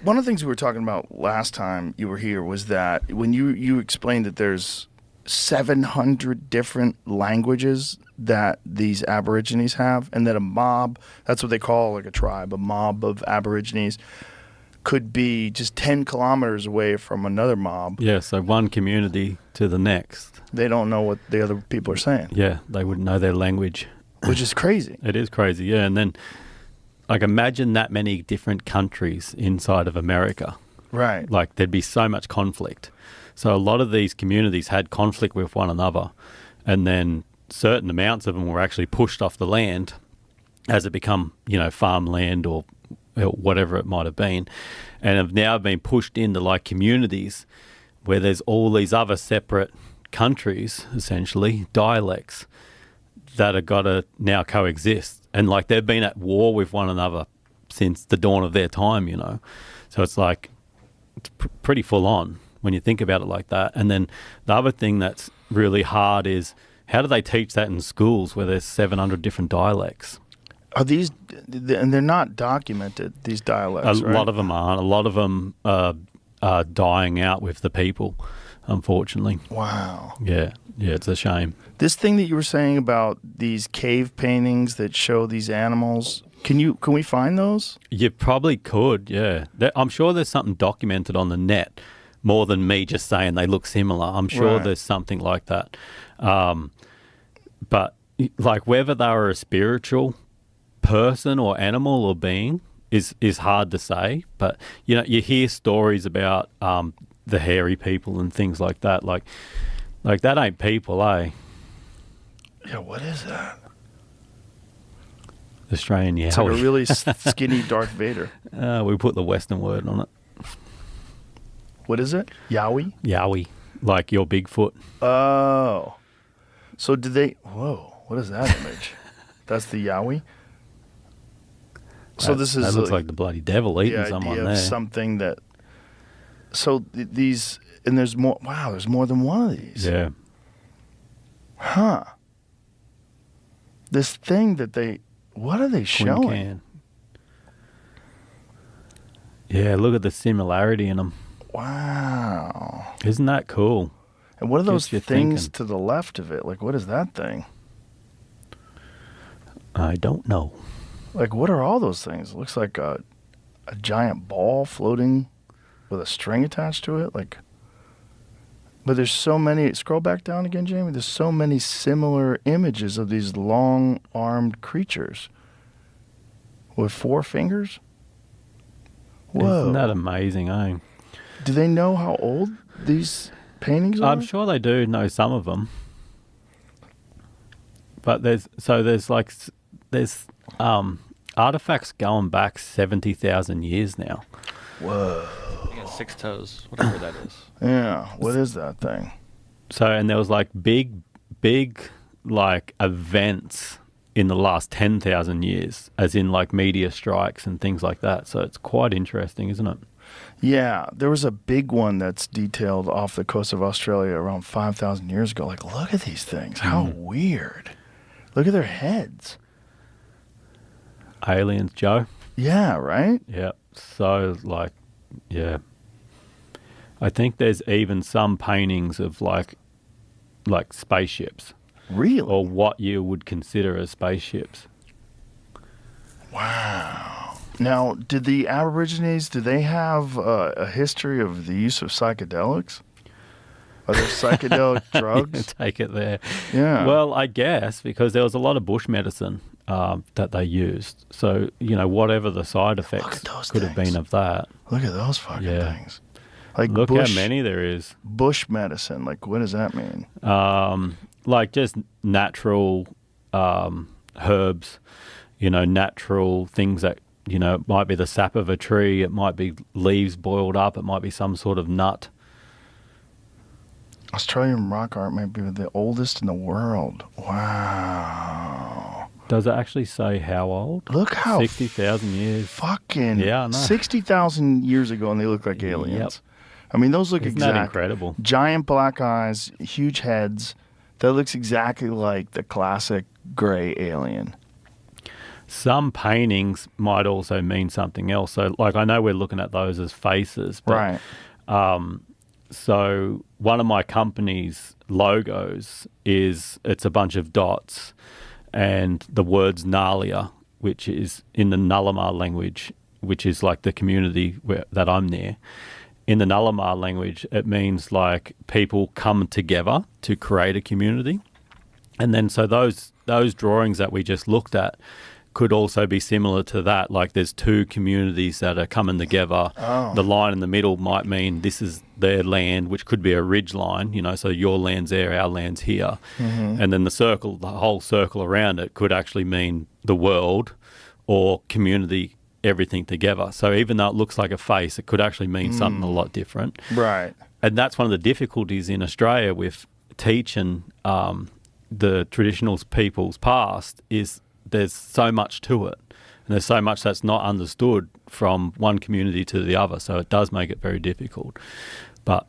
one of the things we were talking about last time you were here was that when you explained that there's 700 different languages that these Aborigines have, and that a mob, that's what they call like a tribe, a mob of Aborigines, could be just 10 kilometers away from another mob. Yeah, so one community to the next. They don't know what the other people are saying. Yeah, they wouldn't know their language. Which is crazy. It is crazy, yeah. And then, like, imagine that many different countries inside of America. Right. Like, there'd be so much conflict. So a lot of these communities had conflict with one another, and then certain amounts of them were actually pushed off the land as it become, farmland or whatever it might have been, and have now been pushed into like communities where there's all these other separate countries, essentially dialects, that are got to now coexist, and like they've been at war with one another since the dawn of their time, So it's like it's pretty full on when you think about it like that. And then the other thing that's really hard is, how do they teach that in schools where there's 700 different dialects? Are these, and they're not documented, these dialects, A lot of them aren't. A lot of them are dying out with the people, unfortunately. Wow. Yeah, it's a shame. This thing that you were saying about these cave paintings that show these animals, can we find those? You probably could, yeah. I'm sure there's something documented on the net more than me just saying they look similar. I'm sure there's something like that. But like whether they were a spiritual person or animal or being is hard to say. But, you hear stories about the hairy people and things like that. Like that ain't people, eh? Yeah, what is that? Australian Yowie. It's like a really skinny Darth Vader. We put the Western word on it. What is it? Yowie? Yowie. Like your Bigfoot. Oh. So did they... Whoa. What is that image? That's the Yowie? So this is... That looks like the bloody devil eating someone there. Something that... So these... And there's more... Wow, there's more than one of these. Yeah. Huh. This thing that they... What are they showing? Can. Yeah, look at the similarity in them. Wow. Isn't that cool? And what are those things to the left of it? Like, what is that thing? I don't know. Like, what are all those things? It looks like a giant ball floating with a string attached to it. Like, but there's so many. Scroll back down again, Jamie. There's so many similar images of these long-armed creatures with 4 fingers. Whoa. Isn't that amazing, eh? Do they know how old these paintings are? I'm sure they do know some of them. But there's artifacts going back 70,000 years now. Whoa. Yeah, 6 toes, whatever that is. Yeah. What is that thing? So, and there was like big like events in the last 10,000 years, as in like meteor strikes and things like that. So it's quite interesting, isn't it? Yeah, there was a big one that's detailed off the coast of Australia around 5,000 years ago. Like, look at these things. How weird. Look at their heads. Aliens, Joe. Yeah, right? Yeah. So, like, yeah. I think there's even some paintings of like spaceships. Really? Or what you would consider as spaceships. Wow. Now, did the Aborigines, do they have a history of the use of psychedelics? Are there psychedelic drugs? Take it there. Yeah. Well, I guess because there was a lot of bush medicine that they used. So, whatever the side effects could have been of that. Look at those fucking things. Like look how many there is. Bush medicine. Like, what does that mean? Like just natural herbs, natural things that, it might be the sap of a tree, it might be leaves boiled up, it might be some sort of nut. Australian rock art might be the oldest in the world. Wow. Does it actually say how old? Look how 60,000 years. Fucking yeah, I know. 60,000 years ago, and they look like aliens. Yep. I mean, those look Isn't exactly that incredible. Giant black eyes, huge heads. That looks exactly like the classic gray alien. Some paintings might also mean something else. So, like, I know we're looking at those as faces, but Right. so one of my company's logos it's a bunch of dots, and the words Nalia, which is in the Nullamar language, which is like the community that I'm near. In the Nullamar language, it means like people come together to create a community. And then so those drawings that we just looked at could also be similar to that. Like there's two communities that are coming together. Oh. The line in the middle might mean this is their land, which could be a ridge line, so your land's there, our land's here. Mm-hmm. And then the whole circle around it could actually mean the world or community, everything together. So even though it looks like a face, it could actually mean something a lot different. Right. And that's one of the difficulties in Australia with teaching the traditional peoples past is there's so much to it. And there's so much that's not understood from one community to the other. So it does make it very difficult. But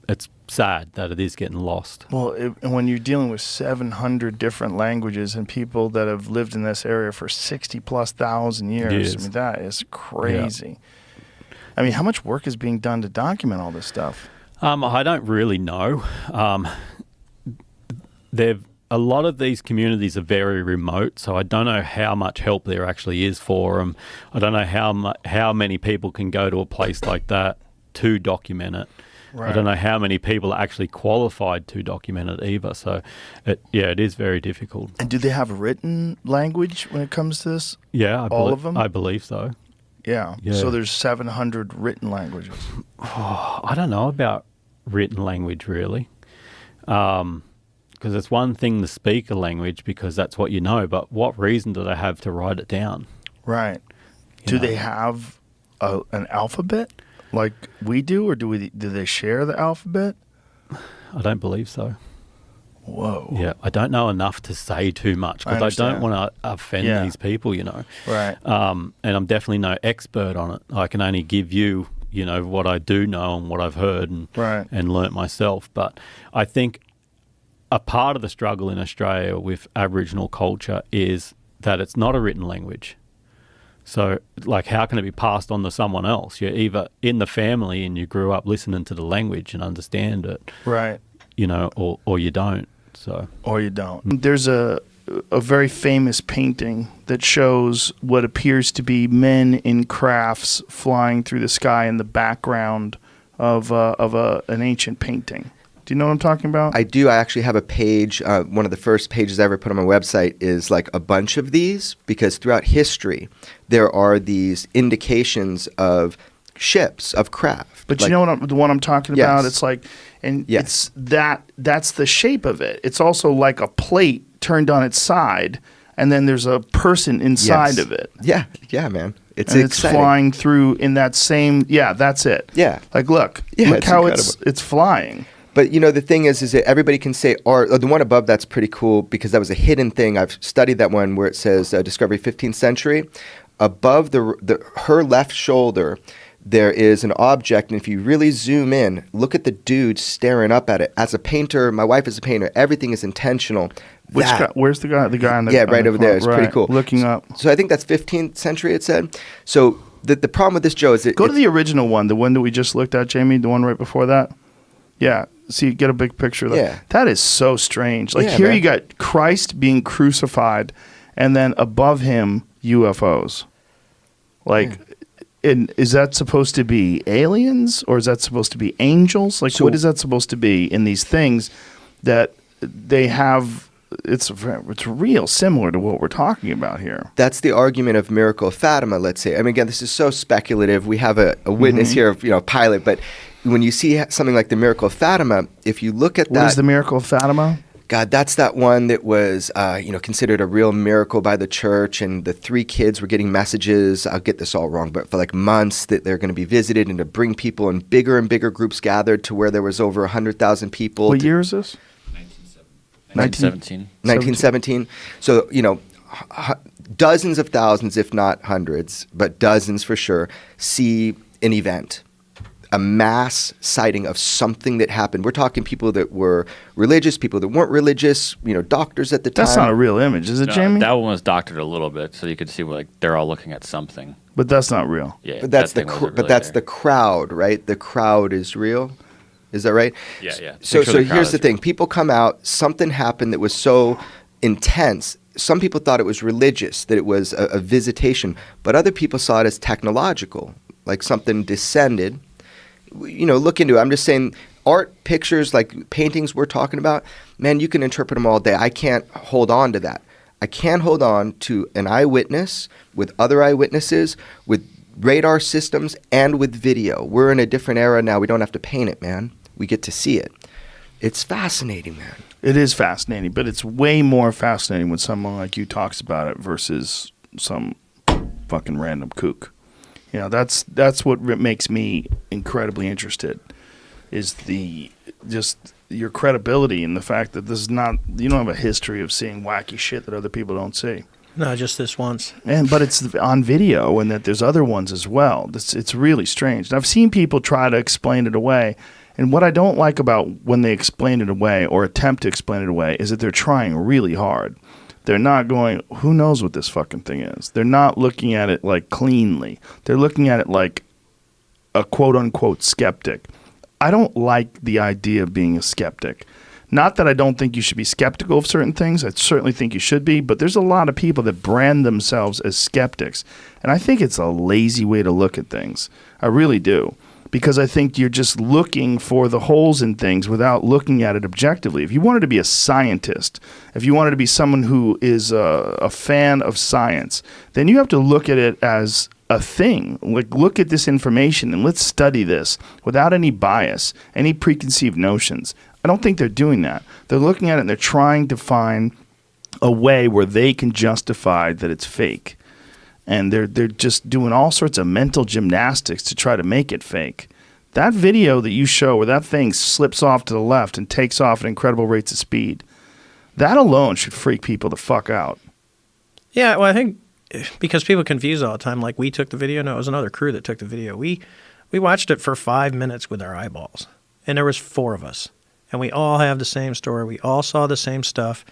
it's sad that it is getting lost. Well, and when you're dealing with 700 different languages and people that have lived in this area for 60,000+ years, I mean, that is crazy. Yeah. I mean, how much work is being done to document all this stuff? I don't really know. A lot of these communities are very remote, so I don't know how much help there actually is for them. I don't know how many people can go to a place like that to document it. Right. I don't know how many people are actually qualified to document it either. So, it is very difficult. And do they have written language when it comes to this? Yeah, all of them? I believe so. Yeah. So there's 700 written languages. I don't know about written language really. Because it's one thing to speak a language because that's what you know, but what reason do they have to write it down? Right. Do they have an alphabet like we do, or do they share the alphabet? I don't believe so. Whoa. Yeah, I don't know enough to say too much because I don't want to offend these people, Right. And I'm definitely no expert on it. I can only give you, what I do know and what I've heard and learnt myself. But I think a part of the struggle in Australia with Aboriginal culture is that it's not a written language. So, like, how can it be passed on to someone else? You're either in the family and you grew up listening to the language and understand it, right? Or you don't. So, or you don't. There's a very famous painting that shows what appears to be men in crafts flying through the sky in the background of an ancient painting. Do you know what I'm talking about? I do. I actually have a page. One of the first pages I ever put on my website is like a bunch of these because throughout history, there are these indications of ships, of craft. But you know the one I'm talking about? It's like, and yes. that's the shape of it. It's also like a plate turned on its side, and then there's a person inside of it. Yeah, man. It's flying through in that same, that's it. Yeah. Like, look how it's flying. But, the thing is that everybody can say art. The one above that's pretty cool because that was a hidden thing. I've studied that one where it says Discovery 15th century. Above her left shoulder, there is an object. And if you really zoom in, look at the dude staring up at it. As a painter, my wife is a painter. Everything is intentional. Which guy? Where's the guy? The guy on the right over there. It's pretty cool. Looking up. So I think that's 15th century, it said. So the problem with this, Joe, is go to the original one, the one that we just looked at, Jamie, the one right before that. Yeah. So you get a big picture of that. Yeah. That is so strange. Like here man. you got Christ being crucified and then above him UFOs. Like is that supposed to be aliens or is that supposed to be angels? Like what is that supposed to be in these things that they have? It's real similar to what we're talking about here. That's the argument of Miracle of Fatima, let's say. I mean, again, this is so speculative. We have a witness here of Pilate, but when you see something like the Miracle of Fatima, if you look at What is the Miracle of Fatima? God, that's that one that was, considered a real miracle by the church, and the 3 kids were getting messages, I'll get this all wrong, but for like months that they're going to be visited and to bring people in bigger and bigger groups gathered to where there was over 100,000 people. What year is this? 1917. 1917. So, dozens of thousands, if not hundreds, but dozens for sure, see an event. a mass sighting of something that happened. We're talking people that were religious, people that weren't religious, doctors at the time. That's not a real image, is it, No, Jamie? that one was doctored a little bit, so you could see like they're all looking at something. But that's not real. Yeah, But that's that thing wasn't really that's there. the crowd, right? The crowd is real. Is that right? Yeah, yeah. So Picture the crowd here's the is thing. real. People come out, something happened that was so intense. Some people thought it was religious, that it was a visitation, but other people saw it as technological, like something descended. Look into it. I'm just saying, art, pictures, like paintings we're talking about, man, you can interpret them all day. I can't hold on to that. I can hold on to an eyewitness with other eyewitnesses, with radar systems, and with video. We're in a different era now. We don't have to paint it, man. We get to see it. It's fascinating, man. It is fascinating, but it's way more fascinating when someone like you talks about it versus some fucking random kook. That's what makes me incredibly interested, is just your credibility and the fact that this is not, you don't have a history of seeing wacky shit that other people don't see. No, just this once. But it's on video, and that there's other ones as well. It's really strange. And I've seen people try to explain it away. And what I don't like about when they explain it away or attempt to explain it away is that they're trying really hard. They're not going, who knows what this fucking thing is? They're not looking at it like cleanly. They're looking at it like a quote-unquote skeptic. I don't like the idea of being a skeptic. Not that I don't think you should be skeptical of certain things. I certainly think you should be. But there's a lot of people that brand themselves as skeptics. And I think it's a lazy way to look at things. I really do. Because I think you're just looking for the holes in things without looking at it objectively. If you wanted to be a scientist, if you wanted to be someone who is a fan of science, then you have to look at it as a thing. Like, look at this information and let's study this without any bias, any preconceived notions. I don't think they're doing that. They're looking at it and they're trying to find a way where they can justify that it's fake. And they're just doing all sorts of mental gymnastics to try to make it fake. That video that you show where that thing slips off to the left and takes off at incredible rates of speed, that alone should freak people the fuck out. Yeah, well, I think because people confuse all the time, like we took the video. No, it was another crew that took the video. We watched it for 5 minutes with our eyeballs, and there was 4 of us. And we all have the same story. We all saw the same stuff.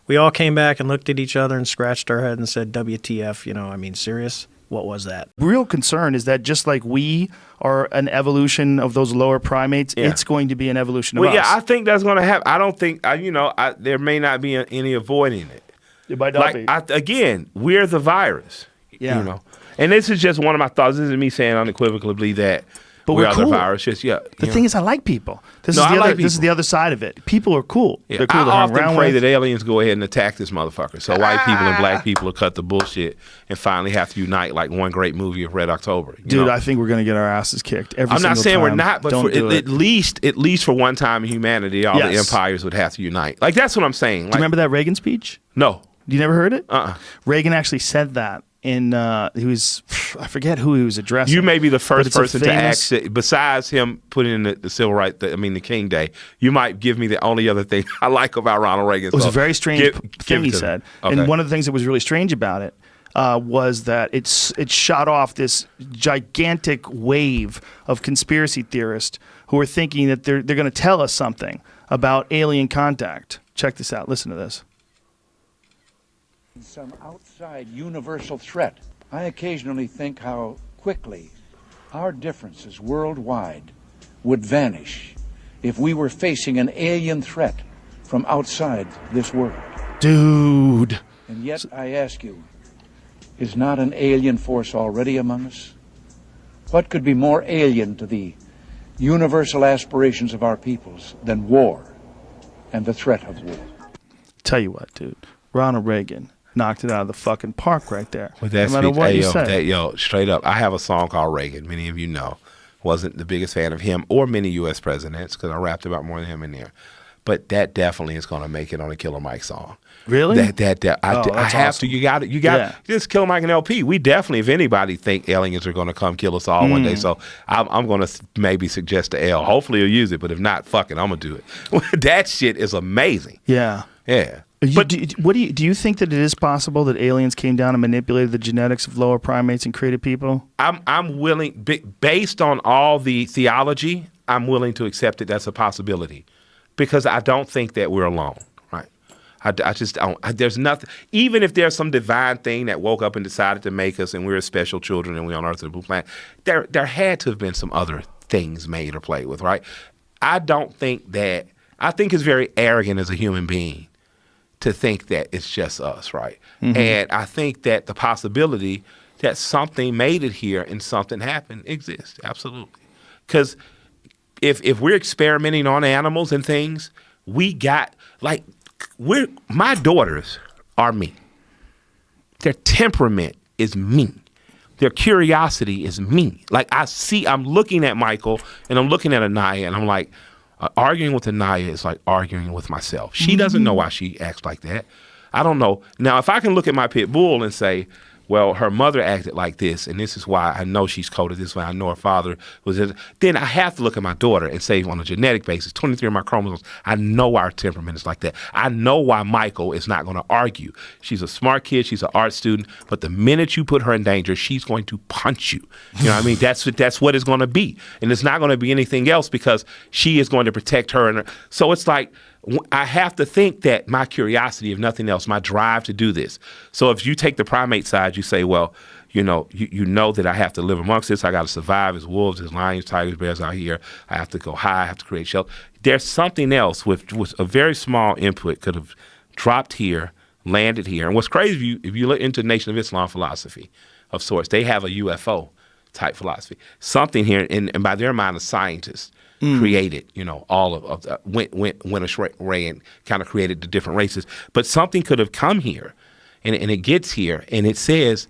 We all came back and looked at each other and scratched our head and said, WTF, serious? What was that? Real concern is that just like we are an evolution of those lower primates, it's going to be an evolution of us. Yeah, I think that's going to happen. I don't think, there may not be any avoiding it. It might not be. Again, we're the virus. Yeah. And this is just one of my thoughts. This is me saying unequivocally that But we we're are cool. the virus. The thing is, I like people. This is the other side of it. People are cool. Yeah, They're cool I to hang often around pray with. that aliens go ahead and attack this motherfucker, so white people and black people will cut the bullshit and finally have to unite like one great movie of Red October. Dude, I think we're going to get our asses kicked every I'm not single saying we're time. not, but Don't do at it. least for one time in humanity, all the Yes. empires would have to unite. Like, that's what I'm saying. Do Like, you remember that Reagan speech? No. You never heard it? Uh-uh. Reagan actually said that I forget who he was addressing. You may be the but first it's a person famous- to ask, besides him putting in the civil rights, the King Day, you might give me the only other thing I like about Ronald Reagan. It was a very strange thing he it to said. me. Okay. And one of the things that was really strange about it was that it shot off this gigantic wave of conspiracy theorists who are thinking that they're going to tell us something about alien contact. Check this out. Listen to this. Some outside universal threat. I occasionally think how quickly our differences worldwide would vanish if we were facing an alien threat from outside this world. Dude. And yet, I ask you, is not an alien force already among us? What could be more alien to the universal aspirations of our peoples than war and the threat of war? Tell you what, dude. Ronald Reagan knocked it out of the fucking park right there. With that no matter speech, what you say. straight up, I have a song called Reagan. Many of you know. Wasn't the biggest fan of him or many U.S. presidents because I rapped about more than him in there. But that definitely is going to make it on a Killer Mike song. Really? I that's have awesome. to. You got Yeah. just Killer Mike and LP. We definitely, if anybody think aliens are going to come kill us all one day, so I'm going to maybe suggest to L. Hopefully he'll use it, but if not, fuck it, I'm gonna do it. That shit is amazing. Yeah. Yeah. But- Do you think that it is possible that aliens came down and manipulated the genetics of lower primates and created people? I'm willing, based on all the theology, I'm willing to accept it. That's a possibility, because I don't think that we're alone. Right? I just don't. There's nothing. Even if there's some divine thing that woke up and decided to make us, and we're special children, and we're on Earth, the blue planet, there had to have been some other things made or played with. Right? I don't think that. I think it's very arrogant as a human being to think that it's just us, right? Mm-hmm. And I think that the possibility that something made it here and something happened exists, absolutely. Because if we're experimenting on animals and things, my daughters are me. Their temperament is me. Their curiosity is me. Like I'm looking at Michael and I'm looking at Anaya and I'm like, arguing with Anaya is like arguing with myself. She doesn't know why she acts like that. I don't know. Now, if I can look at my pit bull and say, well, her mother acted like this, and this is why I know she's coded this way, I know her father was this, then I have to look at my daughter and say, on a genetic basis, 23 of my chromosomes, I know our temperament is like that. I know why Michael is not going to argue. She's a smart kid. She's an art student. But the minute you put her in danger, she's going to punch you. You know what I mean? That's what it's going to be. And it's not going to be anything else, because she is going to protect her. So it's like, I have to think that my curiosity, if nothing else, my drive to do this. So if you take the primate side, you say, well, you know that I have to live amongst this. I got to survive as wolves, as lions, tigers, bears out here. I have to go high. I have to create shelter. There's something else with a very small input could have dropped here, landed here. And what's crazy, if you look into Nation of Islam philosophy of sorts, they have a UFO type philosophy. Something here, and by their mind, a scientist created, all of the went a ray and kind of created the different races. But something could have come here, and it gets here, and it says,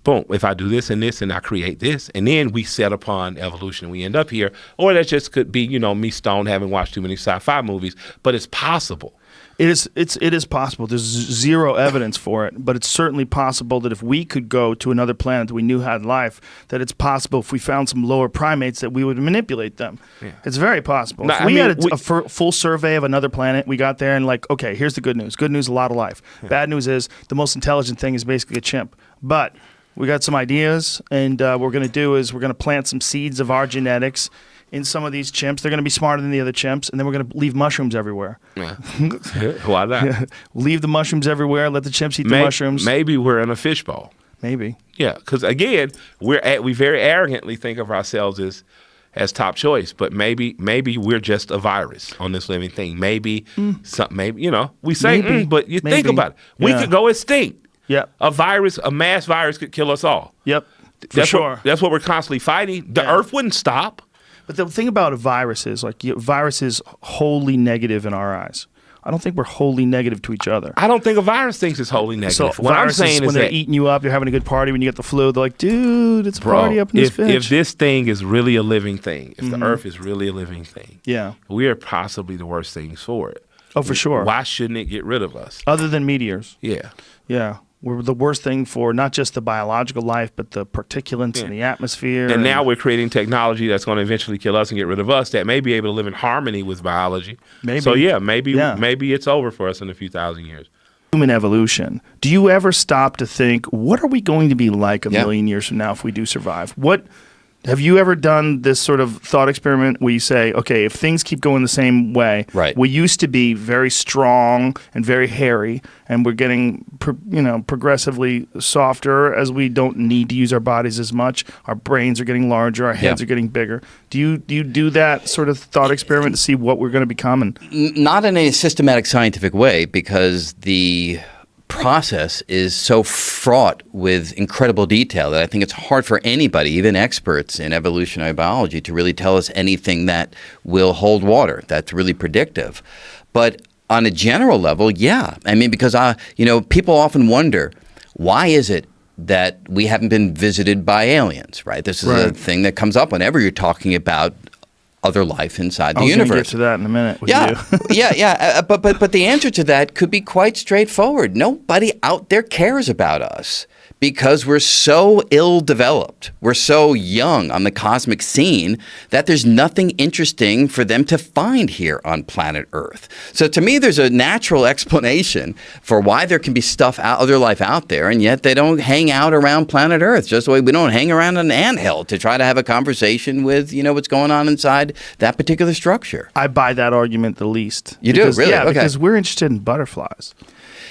boom, if I do this and this, and I create this, and then we set upon evolution, we end up here. Or that just could be, me stoned, having watched too many sci-fi movies, but it's possible. It is possible. There's zero evidence for it, but it's certainly possible that if we could go to another planet that we knew had life, that it's possible if we found some lower primates that we would manipulate them. Yeah. It's very possible. No, if we had a full survey of another planet, we got there and okay, here's the good news. Good news, a lot of life. Yeah. Bad news is the most intelligent thing is basically a chimp. But we got some ideas, and what we're going to do is we're going to plant some seeds of our genetics in some of these chimps. They're going to be smarter than the other chimps, and then we're going to leave mushrooms everywhere. Yeah. Why not? Yeah. Leave the mushrooms everywhere. Let the chimps eat the mushrooms. Maybe we're in a fishbowl. Maybe. Yeah, because again, we very arrogantly think of ourselves as top choice, but maybe we're just a virus on this living thing. Maybe we say, but you think about it. We could go extinct. Yep. A mass virus could kill us all. Yep. That's what we're constantly fighting. The Earth wouldn't stop. But the thing about a virus is, virus is wholly negative in our eyes. I don't think we're wholly negative to each other. I don't think a virus thinks it's wholly negative. So what I'm saying is when they're eating you up, you're having a good party. When you get the flu, they're like, dude, it's a party up in this fish. If this thing is really a living thing, if the Earth is really a living thing, we are possibly the worst things for it. Oh, for sure. Why shouldn't it get rid of us? Other than meteors. Yeah. Yeah. We're the worst thing for not just the biological life, but the particulates in the atmosphere. And now we're creating technology that's going to eventually kill us and get rid of us that may be able to live in harmony with biology. Maybe. So, maybe it's over for us in a few thousand years. Human evolution. Do you ever stop to think, what are we going to be like a million years from now if we do survive? Have you ever done this sort of thought experiment where you say, okay, if things keep going the same way, we used to be very strong and very hairy, and we're getting progressively softer as we don't need to use our bodies as much. Our brains are getting larger, our heads are getting bigger. Do you do that sort of thought experiment to see what we're going to become? Not in a systematic scientific way, because the process is so fraught with incredible detail that I think it's hard for anybody, even experts in evolutionary biology, to really tell us anything that will hold water, that's really predictive. But on a general level, because people often wonder, why is it that we haven't been visited by aliens, right? This is a thing that comes up whenever you're talking about other life inside the I was gonna universe. get to that in a minute with Yeah, you. but the answer to that could be quite straightforward. Nobody out there cares about us because we're so ill-developed. We're so young on the cosmic scene that there's nothing interesting for them to find here on planet Earth. So to me, there's a natural explanation for why there can be other life out there, and yet they don't hang out around planet Earth, just the way we don't hang around an anthill to try to have a conversation with, what's going on inside that particular structure. I buy that argument the least. You do? Really? Yeah, Okay. because we're interested in butterflies.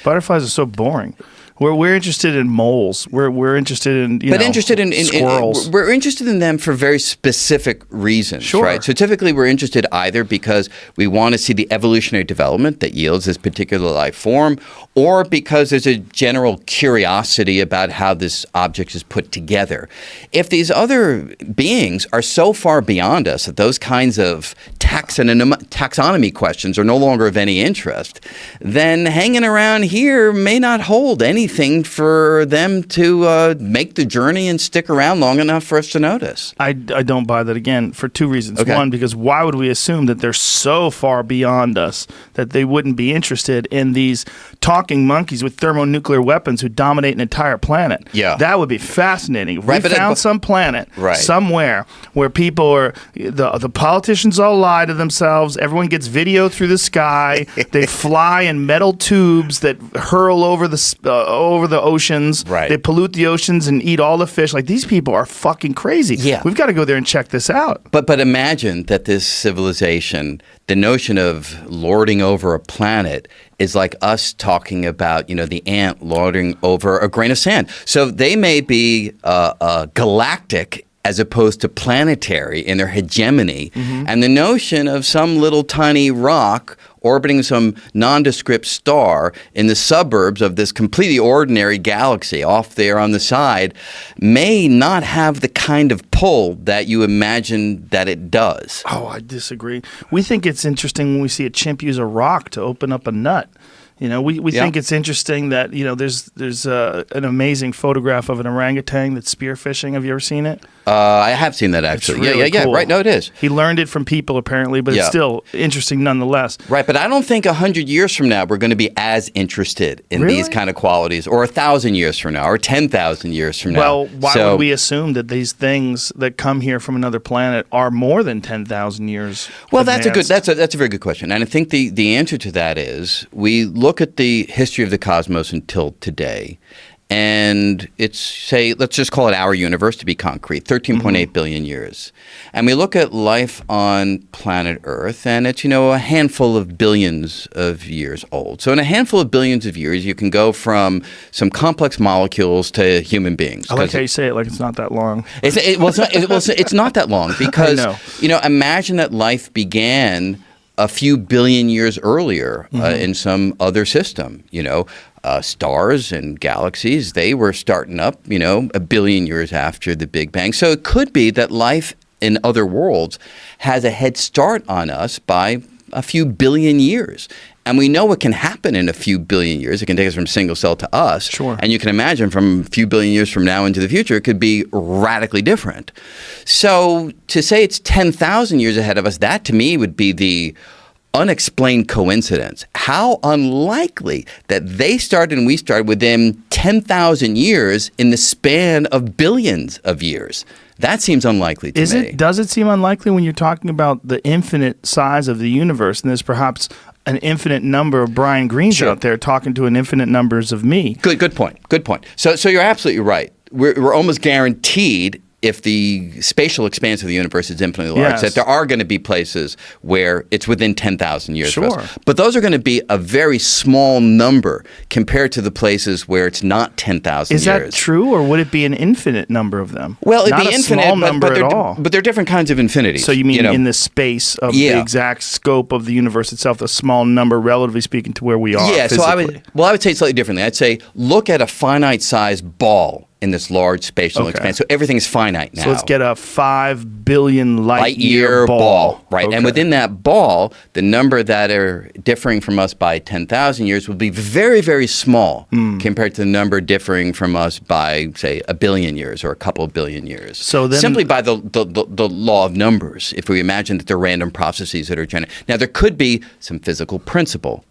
Butterflies are so boring. We're interested in moles. We're interested in interested in squirrels. we're interested in them for very specific reasons, Sure. right? So typically we're interested either because we want to see the evolutionary development that yields this particular life form, or because there's a general curiosity about how this object is put together. If these other beings are so far beyond us that those kinds of taxonomy questions are no longer of any interest, then hanging around here may not hold anything for them to make the journey and stick around long enough for us to notice. I don't buy that, again, for two reasons. Okay. One, because why would we assume that they're so far beyond us that they wouldn't be interested in these talking monkeys with thermonuclear weapons who dominate an entire planet? Yeah. That would be fascinating. If Right, we but found some planet Right. somewhere where people are, the politicians all lie to themselves, everyone gets video through the sky, they fly in metal tubes that hurl over the oceans. Right. They pollute the oceans and eat all the fish. Like, these people are fucking crazy. Yeah. We've got to go there and check this out. But imagine that this civilization, the notion of lording over a planet is like us talking about, the ant lording over a grain of sand. So they may be galactic as opposed to planetary in their hegemony. Mm-hmm. And the notion of some little tiny rock orbiting some nondescript star in the suburbs of this completely ordinary galaxy off there on the side may not have the kind of pull that you imagine that it does. Oh, I disagree. We think it's interesting when we see a chimp use a rock to open up a nut. We think it's interesting that, there's an amazing photograph of an orangutan that's spearfishing. Have you ever seen it? I have seen that actually. It's really Yeah. cool. Right. No, it is. He learned it from people apparently, but it's still interesting nonetheless. Right, but I don't think 100 years from now we're going to be as interested in Really? these kind of qualities, or 1,000 years from now, or 10,000 years from now. Well, why would we assume that these things that come here from another planet are more than 10,000 years? Well, advanced? that's a very good question, and I think the answer to that is we look at the history of the cosmos until today. And let's just call it our universe to be concrete, 13.8 billion years. And we look at life on planet Earth, and it's, a handful of billions of years old. So in a handful of billions of years, you can go from some complex molecules to human beings. I like how you say it like it's not that long. It's not that long because, I know. Imagine that life began a few billion years earlier in some other system, stars and galaxies, they were starting up, a billion years after the Big Bang. So it could be that life in other worlds has a head start on us by a few billion years. And we know what can happen in a few billion years. It can take us from single cell to us. Sure. And you can imagine from a few billion years from now into the future, it could be radically different. So to say it's 10,000 years ahead of us, that to me would be the unexplained coincidence. How unlikely that they started and we started within 10,000 years in the span of billions of years. That seems unlikely to me. Does it seem unlikely when you're talking about the infinite size of the universe, and there's perhaps an infinite number of Brian Greens out there talking to an infinite numbers of me? Good point. So you're absolutely right. We're almost guaranteed, if the spatial expanse of the universe is infinitely large, that there are going to be places where it's within 10,000 years of us. But those are going to be a very small number compared to the places where it's not 10,000 years. Is that true, or would it be an infinite number of them? Well, it'd not be a infinite, small number at all. but they're different kinds of infinities. So you mean in the space of the exact scope of the universe itself, a small number, relatively speaking, to where we are physically? So I would say it slightly differently. I'd say look at a finite-sized ball in this large spatial Okay. expanse. So everything's finite now. So let's get a 5 billion light year ball. Right. Okay. And within that ball, the number that are differing from us by 10,000 years will be very, very small compared to the number differing from us by, say, 1 billion years or a couple of billion years. So then- simply by the law of numbers, if we imagine that they're random processes that are generated. Now, there could be some physical principle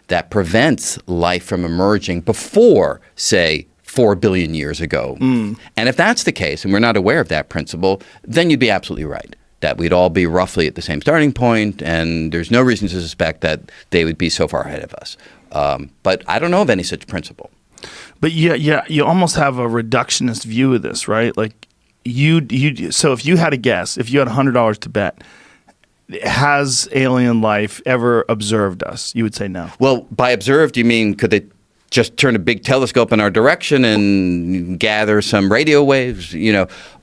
that prevents life from emerging before, say, 4 billion years ago. And if that's the case, and we're not aware of that principle, then you'd be absolutely right, that we'd all be roughly at the same starting point, and there's no reason to suspect that they would be so far ahead of us. But I don't know of any such principle. But yeah, you almost have a reductionist view of this, right? Like so if you had a guess, if you had $100 to bet, has alien life ever observed us? You would say no. Well, by observed, you mean could they just turn a big telescope in our direction and gather some radio waves?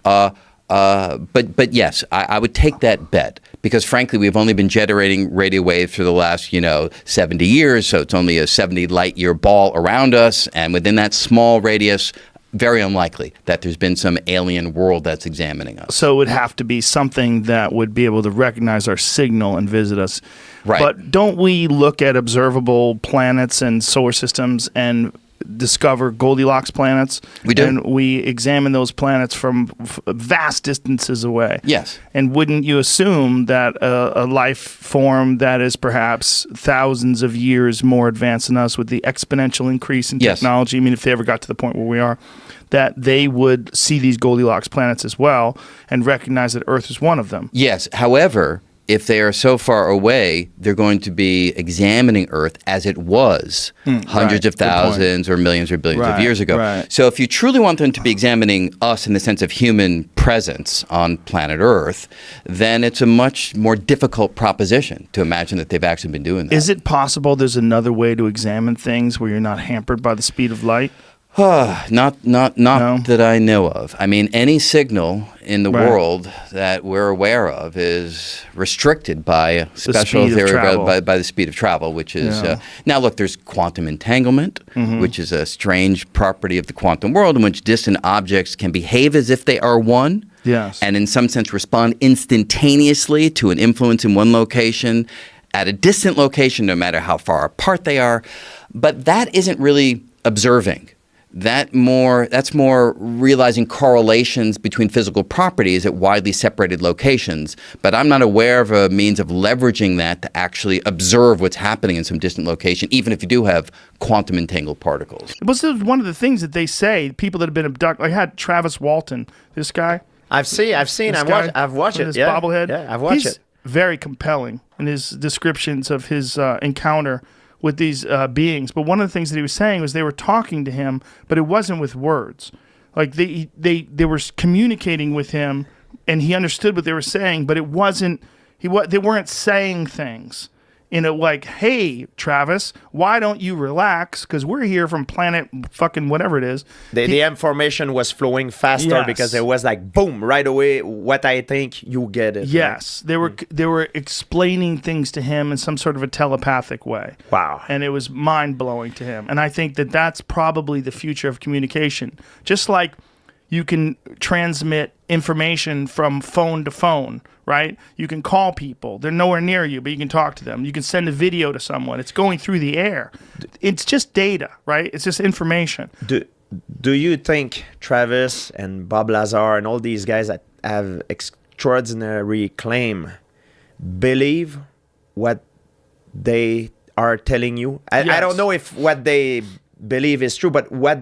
But yes, I would take that bet because, frankly, we've only been generating radio waves for the last 70 years, so it's only a 70 light year ball around us, and within that small radius, very unlikely that there's been some alien world that's examining us. So it would have to be something that would be able to recognize our signal and visit us. Right. But don't we look at observable planets and solar systems and discover Goldilocks planets? We do. And we examine those planets from vast distances away. Yes. And wouldn't you assume that a life form that is perhaps thousands of years more advanced than us with the exponential increase in Yes. technology, I mean, if they ever got to the point where we are, that they would see these Goldilocks planets as well and recognize that Earth is one of them? Yes. However, if they are so far away, they're going to be examining Earth as it was hundreds right. of Good point. thousands or millions or billions of Right, years ago. right. So if you truly want them to be examining us in the sense of human presence on planet Earth, then it's a much more difficult proposition to imagine that they've actually been doing that. Is it possible there's another way to examine things where you're not hampered by the speed of light? Not that I know of. I mean, any signal in the Right. world that we're aware of is restricted by a special speed of theory travel. by the speed of travel, which is Yeah. now look. There's quantum entanglement, Mm-hmm. which is a strange property of the quantum world in which distant objects can behave as if they are one. Yes. And in some sense respond instantaneously to an influence in one location at a distant location, no matter how far apart they are. But that isn't really observing. That's more realizing correlations between physical properties at widely separated locations. But I'm not aware of a means of leveraging that to actually observe what's happening in some distant location, even if you do have quantum entangled particles. But this is one of the things that they say, people that have been abducted. I had Travis Walton, this guy. I've seen. This guy I've watched with it. his Yeah, bobblehead. Yeah, I've watched He's it. very compelling in his descriptions of his encounter with these beings. But one of the things that he was saying was they were talking to him, but it wasn't with words. Like they were communicating with him, and he understood what they were saying, but it wasn't. They weren't saying things in a like, "Hey, Travis, why don't you relax? Because we're here from planet fucking whatever it is." The information was flowing faster Yes. because it was like boom right away. What I think, you get it. Yes, they were explaining things to him in some sort of a telepathic way. Wow. And it was mind-blowing to him. And I think that that's probably the future of communication. Just like you can transmit information from phone to phone, right? You can call people. They're nowhere near you, but you can talk to them. You can send a video to someone. It's going through the air. It's just data, right? It's just information. Do you think Travis and Bob Lazar and all these guys that have extraordinary claim believe what they are telling you? I Yes. don't know if what they believe is true, but what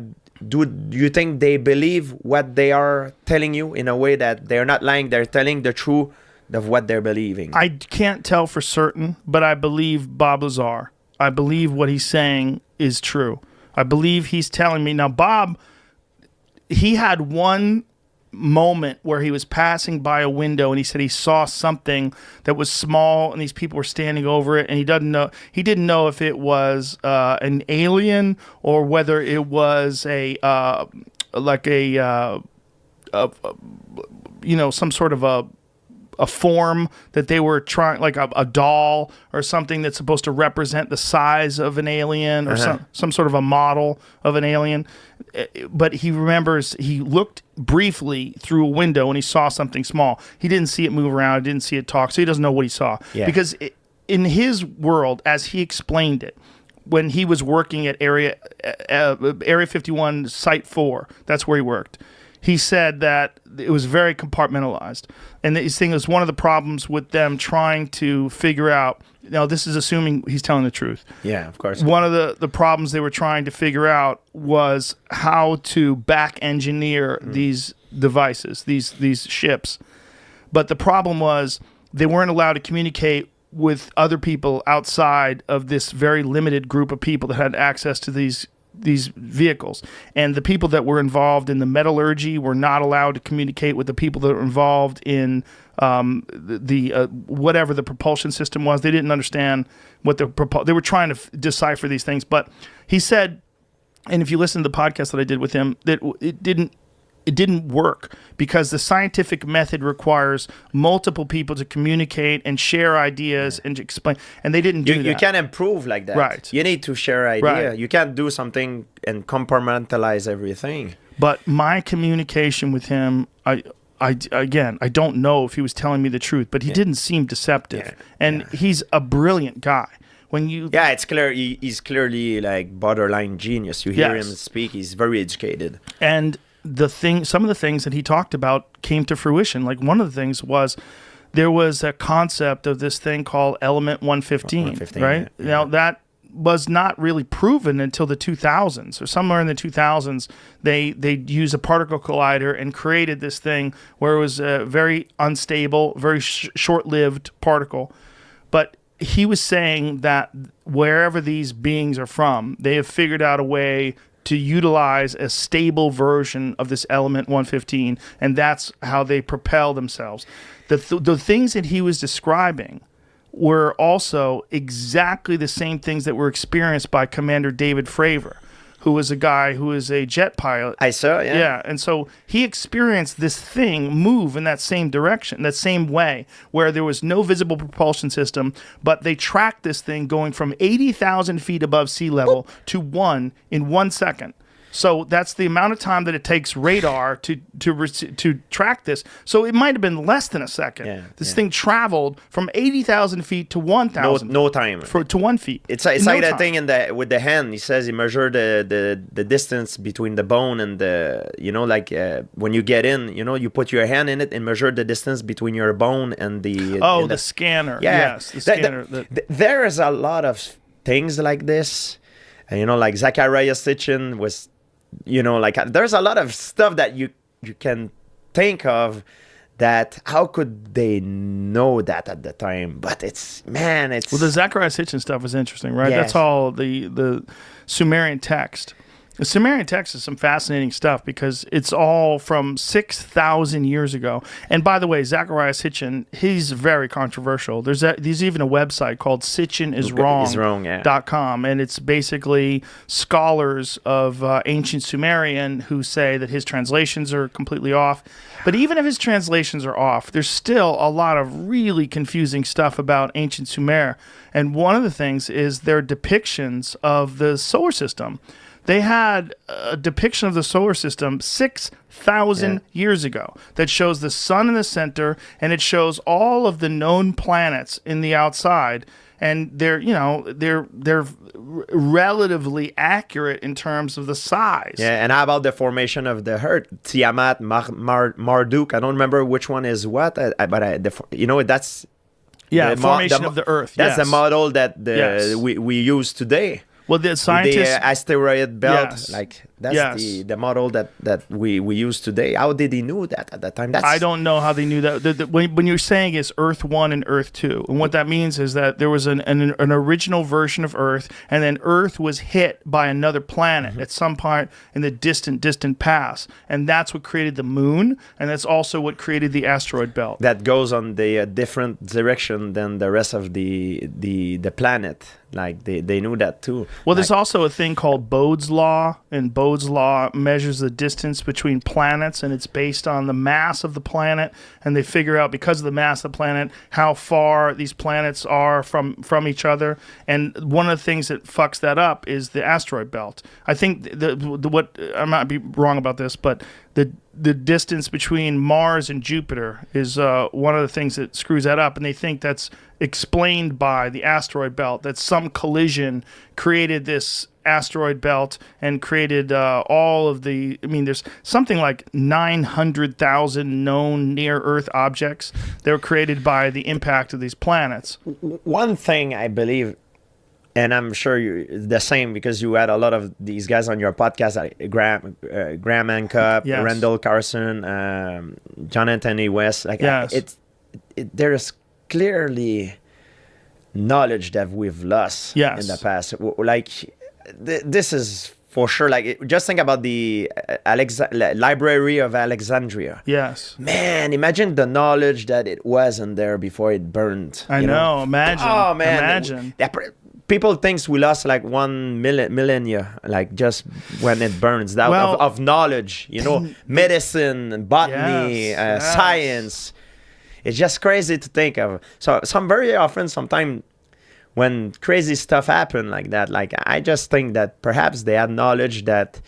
do you think they believe what they are telling you in a way that they're not lying, they're telling the truth of what they're believing? I can't tell for certain, but I believe Bob Lazar. I believe what he's saying is true. I believe he's telling me. Now, Bob, he had one moment where he was passing by a window and he said he saw something that was small and these people were standing over it, and he didn't know if it was an alien or whether it was some sort of a a form that they were trying, like a doll or something that's supposed to represent the size of an alien or some sort of a model of an alien. But he remembers he looked briefly through a window and he saw something small. He didn't see it move around, didn't see it talk, so he doesn't know what he saw. Yeah. Because in his world, as he explained it, when he was working at Area 51, Site 4, that's where he worked. He said that it was very compartmentalized. And he's saying it was one of the problems with them trying to figure out, now this is assuming he's telling the truth. Yeah, of course. One of the problems they were trying to figure out was how to back engineer these devices, these ships. But the problem was they weren't allowed to communicate with other people outside of this very limited group of people that had access to these vehicles. And the people that were involved in the metallurgy were not allowed to communicate with the people that were involved in whatever the propulsion system was. They didn't understand what they were trying to decipher these things. But he said, and if you listen to the podcast that I did with him, that it didn't work because the scientific method requires multiple people to communicate and share ideas and explain, and they didn't do that. You can't improve like that. Right. You need to share idea. Right. You can't do something and compartmentalize everything. But my communication with him, I don't know if he was telling me the truth, but he didn't seem deceptive. Yeah. And he's a brilliant guy. Yeah, it's clear he's clearly like borderline genius. You hear him speak, he's very educated. And some of the things that he talked about came to fruition. Like one of the things was there was a concept of this thing called element 115, right? Yeah. Now that was not really proven until the 2000s or somewhere in the 2000s. They used a particle collider and created this thing where it was a very unstable, very short-lived particle. But he was saying that wherever these beings are from, they have figured out a way to utilize a stable version of this element 115, and that's how they propel themselves. The things that he was describing were also exactly the same things that were experienced by Commander David Fravor, who was a guy who is a jet pilot. I saw, yeah. Yeah, and so he experienced this thing move in that same direction, that same way, where there was no visible propulsion system, but they tracked this thing going from 80,000 feet above sea level to 1 in 1 second. So that's the amount of time that it takes radar to track this. So it might have been less than a second. Yeah, this thing traveled from 80,000 feet to 1,000. No time. To 1 feet. It's like that thing with the hand. He says he measured the distance between the bone and when you get in, you put your hand in it and measure the distance between your bone and the... the scanner. Yeah. Yes, the scanner. There is a lot of things like this. And, like Zachariah Sitchin was... there's a lot of stuff that you can think of that how could they know that at the time? But it's well, the Zachariah Sitchin stuff is interesting, right? Yes. That's all the Sumerian text. The Sumerian text is some fascinating stuff because it's all from 6,000 years ago. And by the way, Zachariah Sitchin, he's very controversial. There's even a website called sitchiniswrong.com, and it's basically scholars of ancient Sumerian who say that his translations are completely off. But even if his translations are off, there's still a lot of really confusing stuff about ancient Sumer. And one of the things is their depictions of the solar system. They had a depiction of the solar system 6,000 years ago that shows the sun in the center, and it shows all of the known planets in the outside, and they're relatively accurate in terms of the size. Yeah, and how about the formation of the Earth? Tiamat, Marduk. I don't remember which one is what, that's formation of the Earth. That's the model that Yes. we use today. Well, the scientists... The asteroid belt, Yes. that's the model that we use today. How did he know that at that time? I don't know how they knew that. When you're saying it's Earth 1 and Earth 2, and what that means is that there was an original version of Earth, and then Earth was hit by another planet at some point in the distant past, and that's what created the moon, and that's also what created the asteroid belt. That goes on the different direction than the rest of the planet. Like they knew that too. Well, there's also a thing called Bode's law, and Bode's Bode's law measures the distance between planets, and it's based on the mass of the planet. And they figure out, because of the mass of the planet, how far these planets are from each other. And one of the things that fucks that up is the asteroid belt. I think what I might be wrong about this, but the distance between Mars and Jupiter is one of the things that screws that up, and they think that's explained by the asteroid belt, that some collision created this asteroid belt and created all of the, I mean, there's something like 900,000 known near-Earth objects that were created by the impact of these planets. One thing I believe, and I'm sure you're the same because you had a lot of these guys on your podcast, like Graham Hancock, Yes. Randall Carson, Jonathan E. West. Like, Yes. there's clearly knowledge that we've lost Yes. in the past. Like, this is for sure. Like, just think about the Library of Alexandria. Yes. Man, imagine the knowledge that it was in there before it burned. I you know. Imagine. Oh man, Imagine. People thinks we lost like 1 millennia, like just when it burns. That Well, of knowledge, medicine, botany, Yes. science. It's just crazy to think of. So very often, sometimes when crazy stuff happen like that, like I just think that perhaps they had knowledge that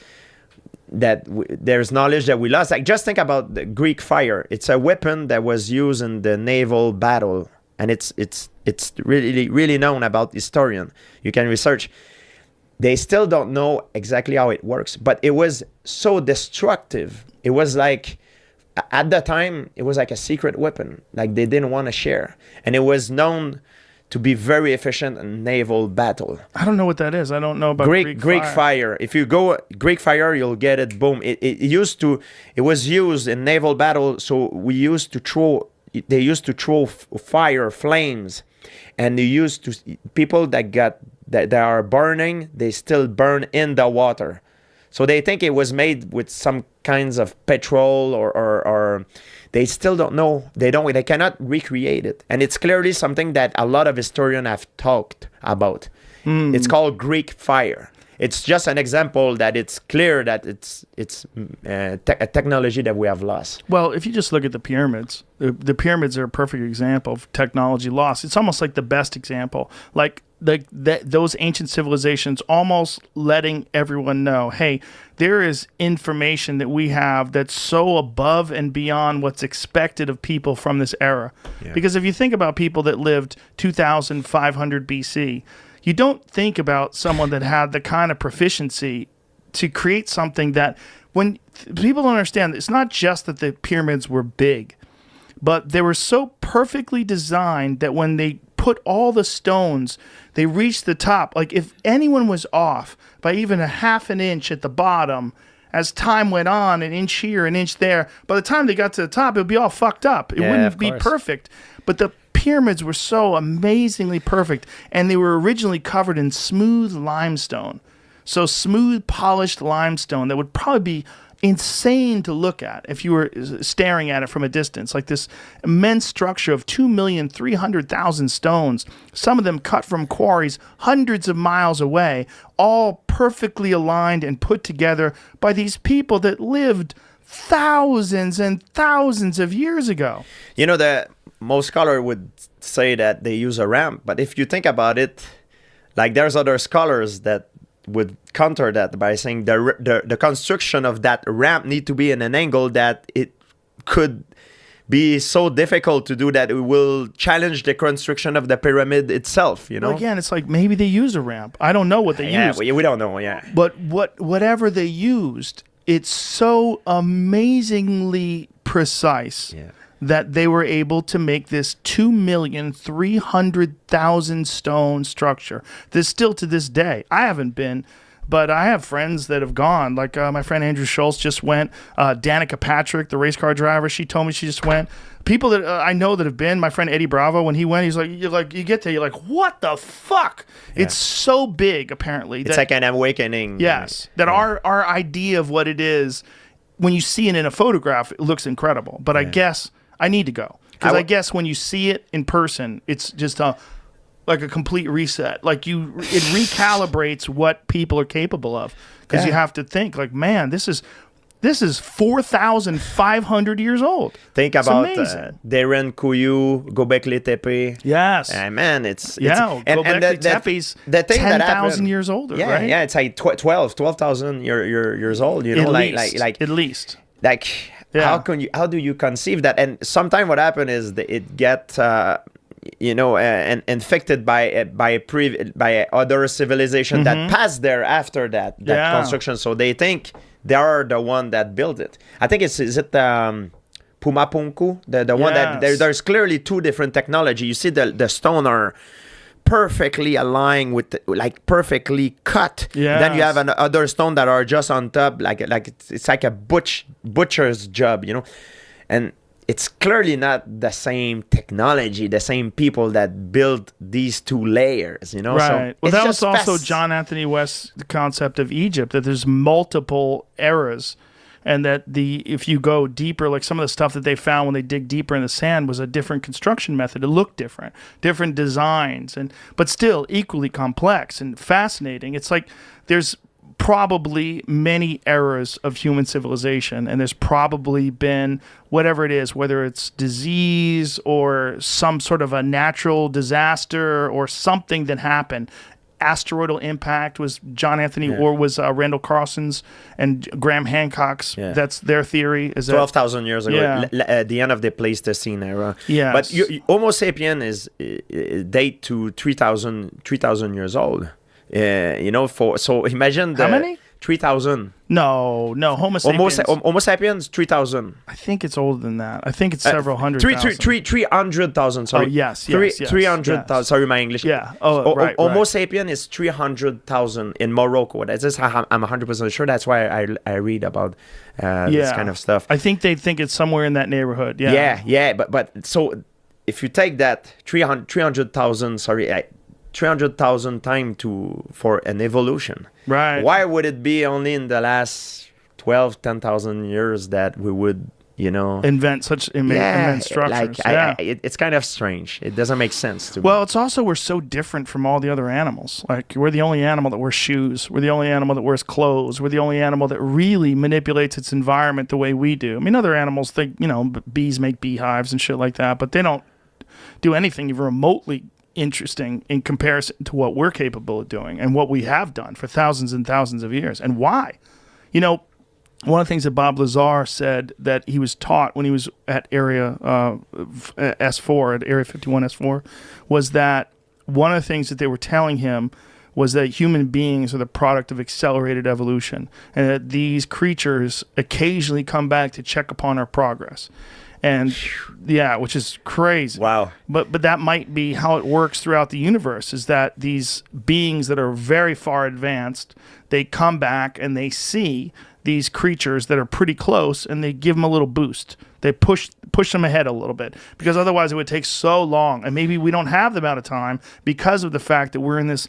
there's knowledge that we lost. Like, just think about the Greek fire. It's a weapon that was used in the naval battle, and it's really known about historian. You can research. They still don't know exactly how it works, but it was so destructive. It was like, at the time, it was like a secret weapon. Like, they didn't want to share, and it was known to be very efficient in naval battle. I don't know what that is. I don't know about Greek fire. If you go Greek fire, you'll get it. Boom. It was used in naval battle. So they used to throw fire, flames, and people that are burning, they still burn in the water. So they think it was made with some kinds of petrol or they still don't know. They cannot recreate it. And it's clearly something that a lot of historians have talked about. It's called Greek fire. It's just an example that it's clear that it's a technology that we have lost. Well, if you just look at the pyramids, the pyramids are a perfect example of technology lost. It's almost like the best example. Like those ancient civilizations almost letting everyone know, hey, there is information that we have that's so above and beyond what's expected of people from this era. Yeah. Because if you think about people that lived 2,500 BC, you don't think about someone that had the kind of proficiency to create something that, when people don't understand, it's not just that the pyramids were big, but they were so perfectly designed that when they put all the stones, they reached the top. Like, if anyone was off by even a half an inch at the bottom, as time went on, an inch here, an inch there, by the time they got to the top, it would be all fucked up. It wouldn't be perfect. But the pyramids were so amazingly perfect, and they were originally covered in smooth limestone. So smooth, polished limestone that would probably be insane to look at if you were staring at it from a distance. Like this immense structure of 2,300,000 stones, some of them cut from quarries hundreds of miles away, all perfectly aligned and put together by these people that lived thousands and thousands of years ago. You know, that most scholars would say that they use a ramp, but if you think about it, like, there's other scholars that would counter that by saying the construction of that ramp need to be in an angle that it could be so difficult to do that it will challenge the construction of the pyramid itself, you know? Well, again, it's like maybe they use a ramp. I don't know what they used. We don't know, But whatever they used, it's so amazingly precise that they were able to make this 2,300,000 stone structure. This still to this day. I haven't been, but I have friends that have gone. Like my friend Andrew Schultz just went. Danica Patrick, the race car driver, she told me she just went. People that I know that have been. My friend Eddie Bravo, when he went, he's like, you get there, you're like, what the fuck? Yeah. It's so big, apparently. It's like an awakening. Yes, that our idea of what it is, when you see it in a photograph, it looks incredible. But I guess I need to go, because I guess when you see it in person, it's just like a complete reset. Like it recalibrates what people are capable of, because you have to think like, man, this is 4,500 years old. Think It's about amazing. Darren Couillou, Gobekli Tepe. Yes. Man, it's Gobekli Tepe's the thing that 10,000 happened- years older, Yeah, right? yeah, it's like 12,000 years old. You know, like at least. like Yeah. how do you conceive that? And sometimes what happened is that it get and infected by other civilization that passed there after that Yeah. construction. So they think they are the one that built it. I think is it Pumapunku, the one that Yes. there's clearly two different technology. You see the stone are perfectly aligned with like perfectly cut. Then you Yes. have other stone that are just on top, like it's like a butcher's job, and it's clearly not the same technology, the same people that built these two layers, So Right. Well, it's that was just also fast. John Anthony West's concept of Egypt, that there's multiple eras, and that if you go deeper, like some of the stuff that they found when they dig deeper in the sand was a different construction method. It looked different designs, but still equally complex and fascinating. It's like there's probably many eras of human civilization, and there's probably been whatever it is, whether it's disease or some sort of a natural disaster or something that happened. Asteroidal impact was John Anthony or was Randall Carlson's and Graham Hancock's. Yeah. That's their theory. Is that 12,000 years ago, Yeah. at the end of the Pleistocene era. Yes. But Homo sapien is date to 3,000 years old. So imagine How many? 3,000. No, Homo sapiens. Homo sapiens 3,000. I think it's older than that. I think it's several hundred Three- thousand. 300,000. Sorry. Oh, yes, Three- yes, yes, 300,000. yes. Sorry, my English. Yeah. Oh, right, Homo right. sapien is 300,000 in Morocco. That's just I'm 100% sure. That's why I read about this kind of stuff. I think they think it's somewhere in that neighborhood. Yeah. Yeah. But so if you take that 300,000, 300,000 time for an evolution. Right. Why would it be only in the last 10,000 years that we would, Invent such immense structures. Like it's kind of strange. It doesn't make sense to me. Well, it's also we're so different from all the other animals. Like we're the only animal that wears shoes. We're the only animal that wears clothes. We're the only animal that really manipulates its environment the way we do. I mean, other animals think, bees make beehives and shit like that, but they don't do anything even remotely interesting in comparison to what we're capable of doing and what we have done for thousands and thousands of years. And why? One of the things that Bob Lazar said that he was taught when he was at Area S4, at Area 51 S4, was that one of the things that they were telling him was that human beings are the product of accelerated evolution, and that these creatures occasionally come back to check upon our progress. And yeah, which is crazy. Wow. But that might be how it works throughout the universe, is that these beings that are very far advanced, they come back and they see these creatures that are pretty close, and they give them a little boost. They push them ahead a little bit, because otherwise it would take so long. And maybe we don't have the amount of time because of the fact that we're in this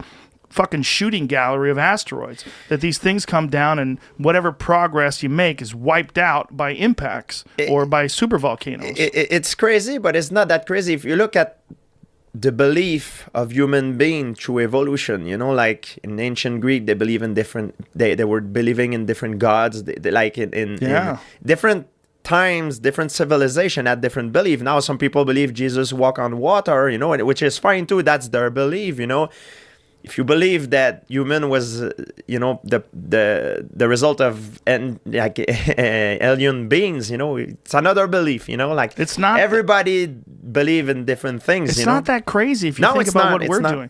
fucking shooting gallery of asteroids, that these things come down and whatever progress you make is wiped out by impacts or by supervolcanoes. It's crazy, but it's not that crazy. If you look at the belief of human being through evolution, like in ancient Greek, they believe in they were believing in different gods, like in different times, different civilization had different belief. Now some people believe Jesus walked on water, which is fine too. That's their belief, If you believe that human was, the result of alien beings, it's another belief, It's not. Everybody believe in different things. It's not that crazy if you think it's about not. what It's we're not. doing.